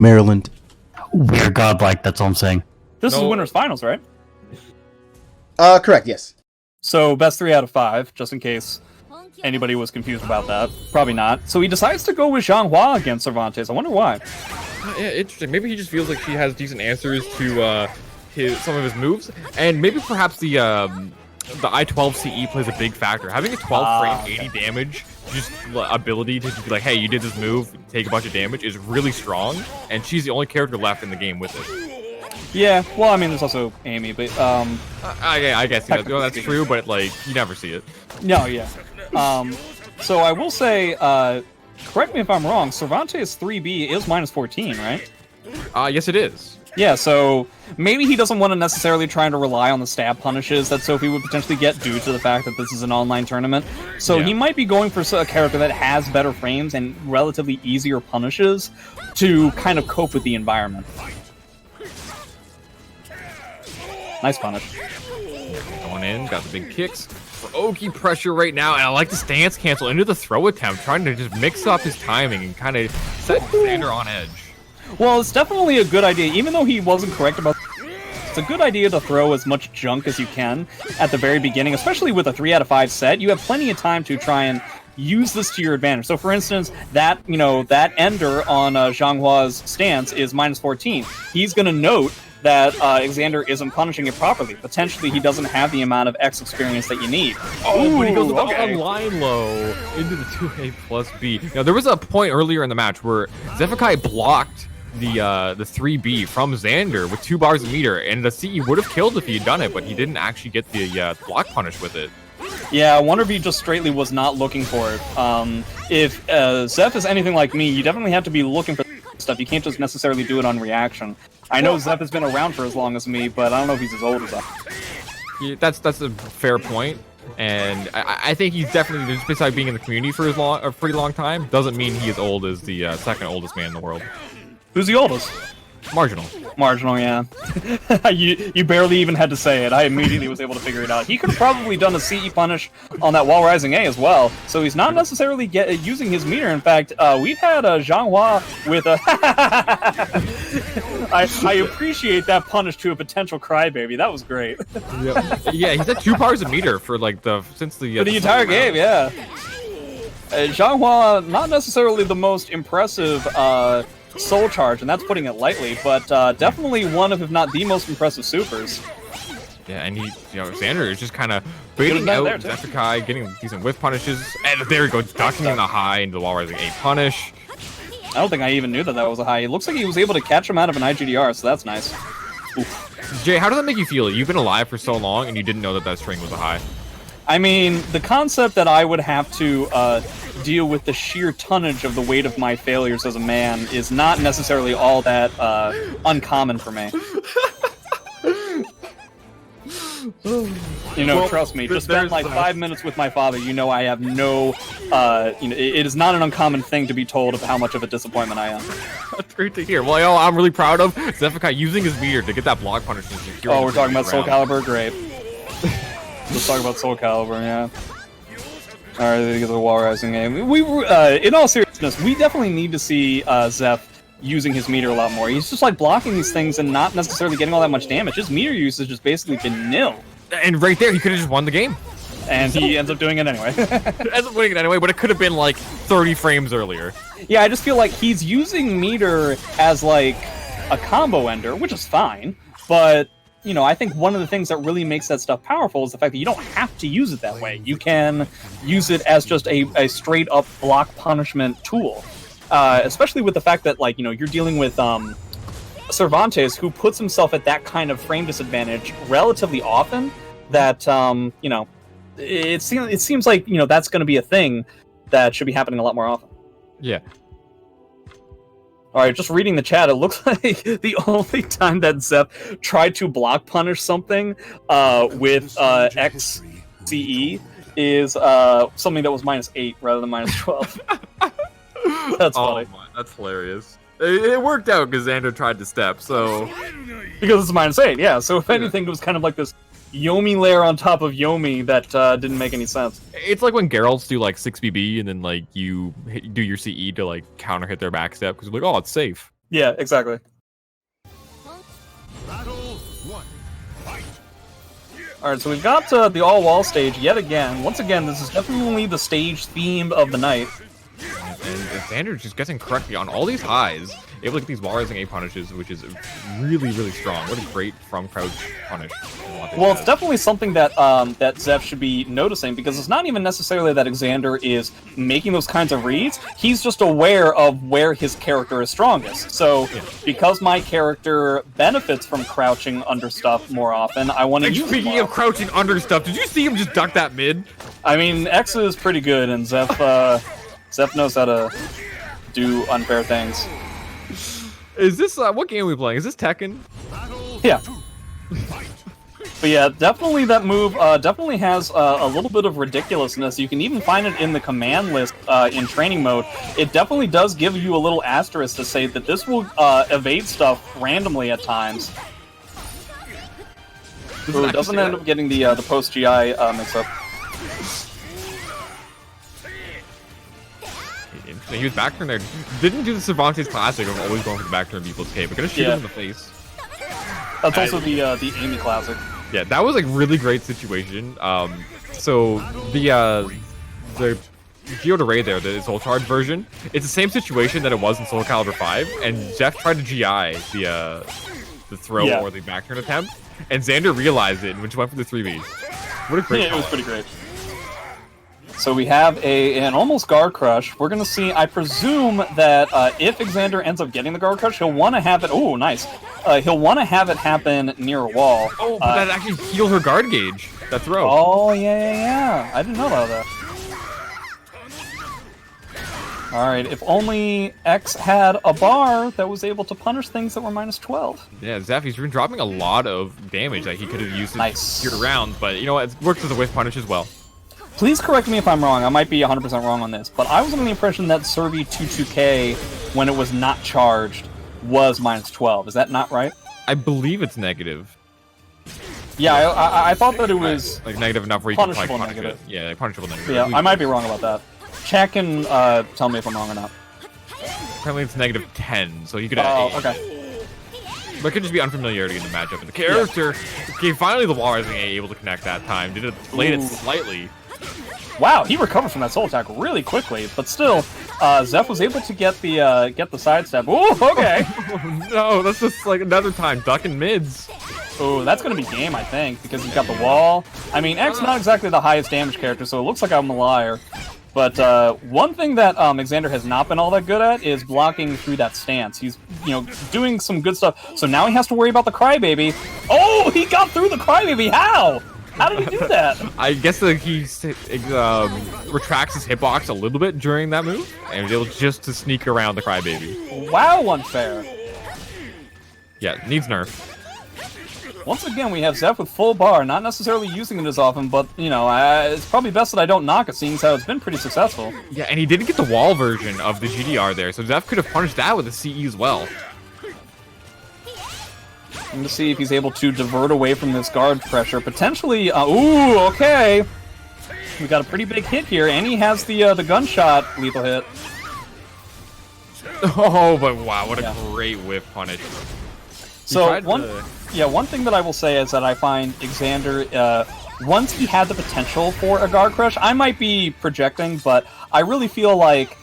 Maryland. We're godlike, that's all I'm saying. This is winners finals, right? Correct, yes. So best 3 out of 5, just in case anybody was confused about that. Probably not. So he decides to go with Xianghua against Cervantes. I wonder why. Yeah, interesting. Maybe he just feels like she has decent answers to some of his moves, and maybe perhaps the I-12 CE plays a big factor. Having a 12 frame 80 damage, just ability to just be like, hey, you did this move, take a bunch of damage, is really strong, and she's the only character left in the game with it. Yeah, well, I mean, there's also Amy, but I guess that's true, but like you never see it. No, yeah. So I will say, correct me if I'm wrong, Cervantes 3B is minus 14, right? Yes, it is. Yeah, so maybe he doesn't want to necessarily try to rely on the stab punishes that Sophie would potentially get due to the fact that this is an online tournament. So he might be going for a character that has better frames and relatively easier punishes to kind of cope with the environment. Nice punish. Going in, got the big kicks. Oki pressure right now, and I like the stance cancel into the throw attempt, trying to just mix up his timing and kind of set Exander on edge. Well, it's definitely a good idea, even though he wasn't correct about it's a good idea to throw as much junk as you can at the very beginning, especially with a 3 out of 5 set. You have plenty of time to try and use this to your advantage. So for instance, that ender on Xianghua's stance is minus 14. He's going to note that Exander isn't punishing it properly. Potentially, he doesn't have the amount of X experience that you need. Oh, but he goes on line low into the 2A plus B. Now, there was a point earlier in the match where Xephukai blocked the 3B from Xander with 2 bars of meter, and the CE would have killed if he had done it, but he didn't actually get the block punish with it. Yeah, I wonder if he just straightly was not looking for it. If Zeph is anything like me, you definitely have to be looking for stuff. You can't just necessarily do it on reaction. I know Zeph has been around for as long as me, but I don't know if he's as old as I. Yeah, that's a fair point, and I think he's definitely, just besides being in the community for a pretty long time, doesn't mean he is old as the second oldest man in the world. Who's the oldest? Marginal. Marginal, yeah. you barely even had to say it. I immediately was able to figure it out. He could have probably done a CE punish on that wall rising A as well, so he's not necessarily using his meter. In fact, we've had Xianghua with a... I appreciate that punish to a potential crybaby. That was great. Yep. Yeah, he's at 2 bars of meter for like since the entire game, yeah. Xianghua, not necessarily the most impressive soul charge, and that's putting it lightly, but definitely one of, if not the most impressive supers. Yeah, and Xander is just kind of baiting out Xephukai, getting decent whiff punishes, and there he goes, ducking in the high into the wall rising A punish. I don't think I even knew that was a high. It looks like he was able to catch him out of an IGDR, so that's nice. Oof. Jay, how does that make you feel? You've been alive for so long, and you didn't know that string was a high. I mean, the concept that I would have to deal with the sheer tonnage of the weight of my failures as a man is not necessarily all that uncommon for me. Trust me, just spend like 5 minutes with my father, I have no, it is not an uncommon thing to be told of how much of a disappointment I am. That's great to hear. Well, I'm really proud of Xephukai using his meter to get that block punish. Oh, we're talking about Soul Calibur? Great. Let's talk about Soul Calibur, yeah. Alright, they get the wall rising game. In all seriousness, we definitely need to see Zeph using his meter a lot more. He's just like blocking these things and not necessarily getting all that much damage. His meter usage has basically been nil. And right there, he could have just won the game. And he ends up doing it anyway. Ends up winning it anyway, but it could have been like 30 frames earlier. Yeah, I just feel like he's using meter as like a combo ender, which is fine, but I think one of the things that really makes that stuff powerful is the fact that you don't have to use it that way. You can use it as just a straight-up block punishment tool. Especially with the fact that, you're dealing with Cervantes, who puts himself at that kind of frame disadvantage relatively often, that, it seems like, that's going to be a thing that should be happening a lot more often. Yeah. Alright, just reading the chat, it looks like the only time that Zeph tried to block punish something with XCE is something that was -8 rather than -12. That's funny. That's hilarious. It worked out because Xander tried to step, so... Because it's -8, yeah. So if anything, it was kind of like this Yomi layer on top of Yomi that didn't make any sense. It's like when Geralts do like 6BB and then like you do your CE to like counter hit their backstep because you're like, oh, it's safe. Yeah, exactly. Alright, so we've got the all-wall stage yet again. Once again, this is definitely the stage theme of the night. And Exander just guessing correctly on all these highs, able to get these wall rising A punishes, which is really, really strong. What a great from crouch punish. Well, it's definitely something that that Xeph should be noticing, because it's not even necessarily that Exander is making those kinds of reads. He's just aware of where his character is strongest. So, because my character benefits from crouching under stuff more often, I want to use it Speaking more. of crouching under stuff, did you see him just duck that mid? I mean, X is pretty good, and Xeph knows how to do unfair things. Is this what game are we playing? Is this Tekken? Yeah. But yeah, definitely that move definitely has a little bit of ridiculousness. You can even find it in the command list in training mode. It definitely does give you a little asterisk to say that this will evade stuff randomly at times. Ooh, it doesn't end up getting the post-GI mix-up. He was back turn there. Didn't do the Cervantes classic of always going for the back turn B plus K, but gonna shoot him in the face. That's also the Amy classic. Yeah, that was like really great situation. So the Geode Array there, the Soul Charge version, it's the same situation that it was in Soul Calibur 5, and Xeph tried to GI the throw or the back turn attempt, and Xander realized it and went for the 3B. What a great it was pretty great. So we have an almost guard crush. We're gonna see. I presume that if Exander ends up getting the guard crush, he'll want to have it. Oh, nice. He'll want to have it happen near a wall. Oh, but that actually healed her guard gauge. That throw. Oh yeah. I didn't know about that. All right. If only X had a bar that was able to punish things that were -12. Yeah, Xeph, he's been dropping a lot of damage that he could have used Nice. year round, but you know what? It works as a whiff punish as well. Please correct me if I'm wrong. I might be 100% wrong on this, but I was under the impression that Cervi 22K, when it was not charged, was -12. Is that not right? I believe it's negative. Yeah, I thought that it was like negative enough where you can like punishable punish negative. it. Yeah, like punishable negative. Yeah, I might be wrong about that. Chat can tell me if I'm wrong or not. Apparently it's negative 10, so you could Oh, have okay. But it could just be unfamiliarity in the matchup. And the character, okay, finally the wall rising A able to connect that time. Did it delayed it slightly. Wow, he recovered from that soul attack really quickly, but still, Xeph was able to get the sidestep. Ooh, okay. No, that's just like another time ducking mids. Ooh, that's gonna be game, I think, because he's got the wall. I mean, X not exactly the highest damage character, so it looks like I'm a liar. But one thing that Exander has not been all that good at is blocking through that stance. He's, doing some good stuff. So now he has to worry about the Crybaby. Oh, he got through the Crybaby. How? How did he do that? I guess that he retracts his hitbox a little bit during that move, and was able just to sneak around the Crybaby. Wow, unfair. Yeah, needs nerf. Once again, we have Xeph with full bar, not necessarily using it as often, but, it's probably best that I don't knock it, seeing as how it's been pretty successful. Yeah, and he didn't get the wall version of the GDR there, so Xeph could have punished that with a CE as well. I'm going to see if he's able to divert away from this guard pressure. Potentially, ooh, okay. We got a pretty big hit here, and he has the gunshot lethal hit. Oh, but wow, what a great whiff punish. So one thing that I will say is that I find Exander, once he had the potential for a guard crush, I might be projecting, but I really feel like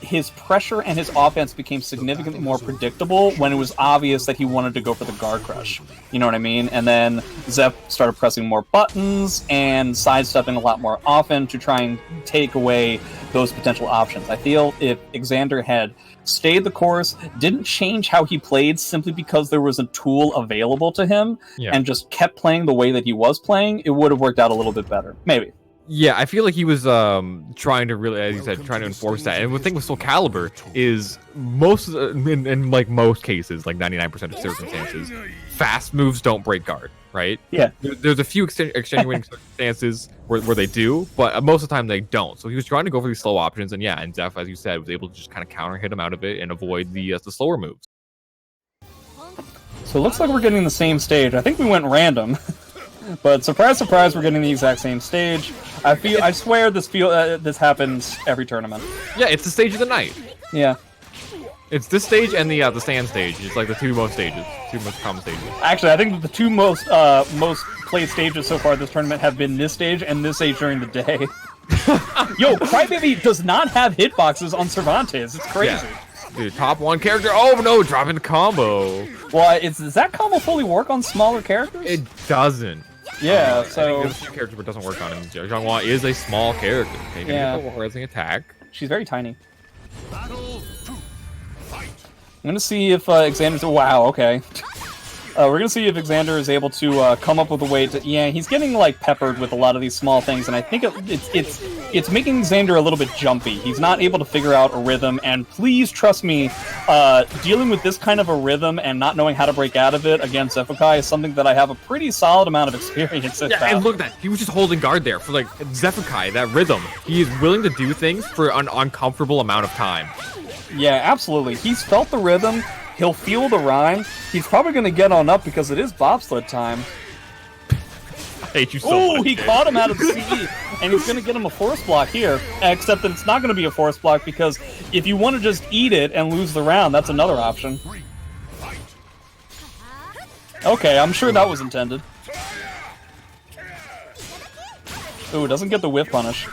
his pressure and his offense became significantly more predictable when it was obvious that he wanted to go for the guard crush. You know what I mean? And then Xeph started pressing more buttons and sidestepping a lot more often to try and take away those potential options. I feel if Exander had stayed the course, didn't change how he played simply because there was a tool available to him, and just kept playing the way that he was playing, it would have worked out a little bit better. Maybe. Yeah, I feel like he was trying to really, as you said, trying to enforce that. And the thing with Soul Calibur is in like most cases, like 99% of circumstances, fast moves don't break guard, right? Yeah. There's a few extenuating circumstances where they do, but most of the time they don't. So he was trying to go for these slow options, and Xeph, as you said, was able to just kind of counter hit him out of it and avoid the slower moves. So it looks like we're getting the same stage. I think we went random. But surprise, surprise, we're getting the exact same stage. I swear this happens every tournament. Yeah, it's the stage of the night. Yeah. It's this stage and the stand stage. It's like the two most common stages. Actually, I think that the two most played stages so far this tournament have been this stage and this stage during the day. Yo, Crybaby does not have hitboxes on Cervantes. It's crazy. Yeah. Dude, top 1 character. Oh no, dropping the combo. Well, does that combo fully work on smaller characters? It doesn't. Yeah, I so think there's a few characters but it doesn't work on him. Xianghua is a small character. Okay, maybe Yeah. a rising attack. she's very tiny. I'm gonna see if Xander's. Wow, okay. We're gonna see if Exander is able to come up with a way to. Yeah, he's getting like peppered with a lot of these small things, and I think it's making Xander a little bit jumpy. He's not able to figure out a rhythm, and please trust me, dealing with this kind of a rhythm and not knowing how to break out of it against Xephukai is something that I have a pretty solid amount of experience with. Yeah, and look at that. He was just holding guard there for like Xephukai, that rhythm. He is willing to do things for an uncomfortable amount of time. Yeah, absolutely. He's felt the rhythm. He'll feel the rhyme. He's probably going to get on up because it is bobsled time. I hate you so Oh, much. he Dave. caught him out of the CE, and he's going to get him a force block here. Except that it's not going to be a force block because if you want to just eat it and lose the round, that's another option. Okay, I'm sure that was intended. Ooh, doesn't get the whiff punish.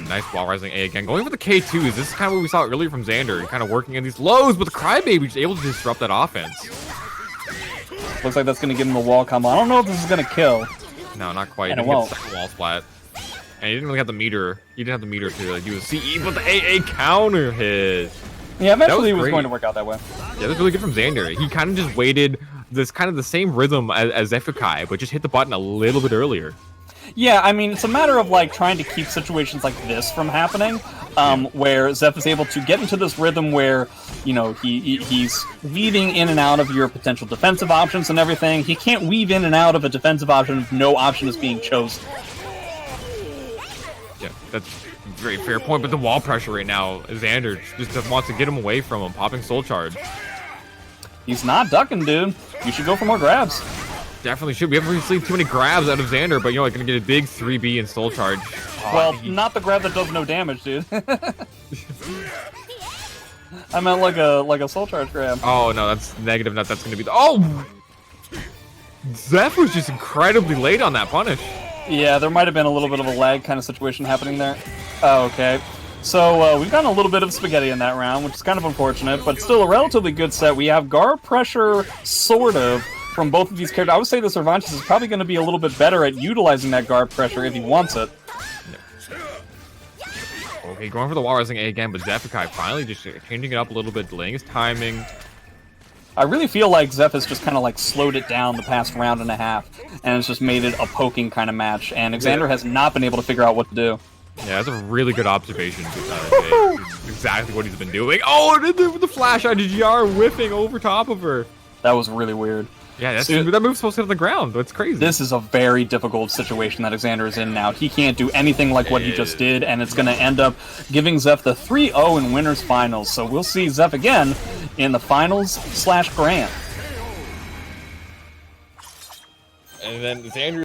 Nice wall rising A again. Going for the K2s. This is kind of what we saw earlier from Xander. Kind of working in these lows, but the Crybaby just able to disrupt that offense. Looks like that's going to give him a wall combo. I don't know if this is going to kill. No, not quite. And He it didn't get won't. the second wall splat. And he didn't really have the meter. He didn't have the meter to do a CE, but the AA counter hit. Yeah, eventually it was great. going to work out that way. Yeah, that's really good from Xander. He kind of just waited this kind of the same rhythm as Xephukai, but just hit the button a little bit earlier. Yeah, I mean, it's a matter of, like, trying to keep situations like this from happening, where Xeph is able to get into this rhythm where, you know, he's weaving in and out of your potential defensive options and everything. He can't weave in and out of a defensive option if no option is being chosen. Yeah, that's a very fair point, but the wall pressure right now, Xander just wants to get him away from him, popping Soul Charge. He's not ducking, dude. You should go for more grabs. Definitely should. We haven't really seen too many grabs out of Xander, but you know, like, gonna get a big 3B in Soul Charge. Well, not the grab that does no damage, dude. I meant like a soul charge grab. Oh no, that's negative. That's gonna be the. Oh, Zeph was just incredibly late on that punish. Yeah, there might have been a little bit of a lag kind of situation happening there. Oh, okay. So we've gotten a little bit of spaghetti in that round, which is kind of unfortunate, but still a relatively good set. We have guard pressure, sort of, from both of these characters. I would say the Cervantes is probably going to be a little bit better at utilizing that guard pressure if he wants it. Okay, going for the wall rising A again, but Xephukai finally just changing it up a little bit, delaying his timing. I really feel like Zeph has just kind of like slowed it down the past round and a half, and it's just made it a poking kind of match, and Exander has not been able to figure out what to do. Yeah, that's a really good observation. Jay. Exactly what he's been doing. Oh, the flash out GR whipping over top of her. That was really weird. Yeah, So- that move's supposed to hit on the ground. That's crazy. This is a very difficult situation that Exander is in now. He can't do anything like what he just did, and it's going to end up giving Zeph the 3-0 in winners finals. So we'll see Zeph again in the finals/grand. And then Xander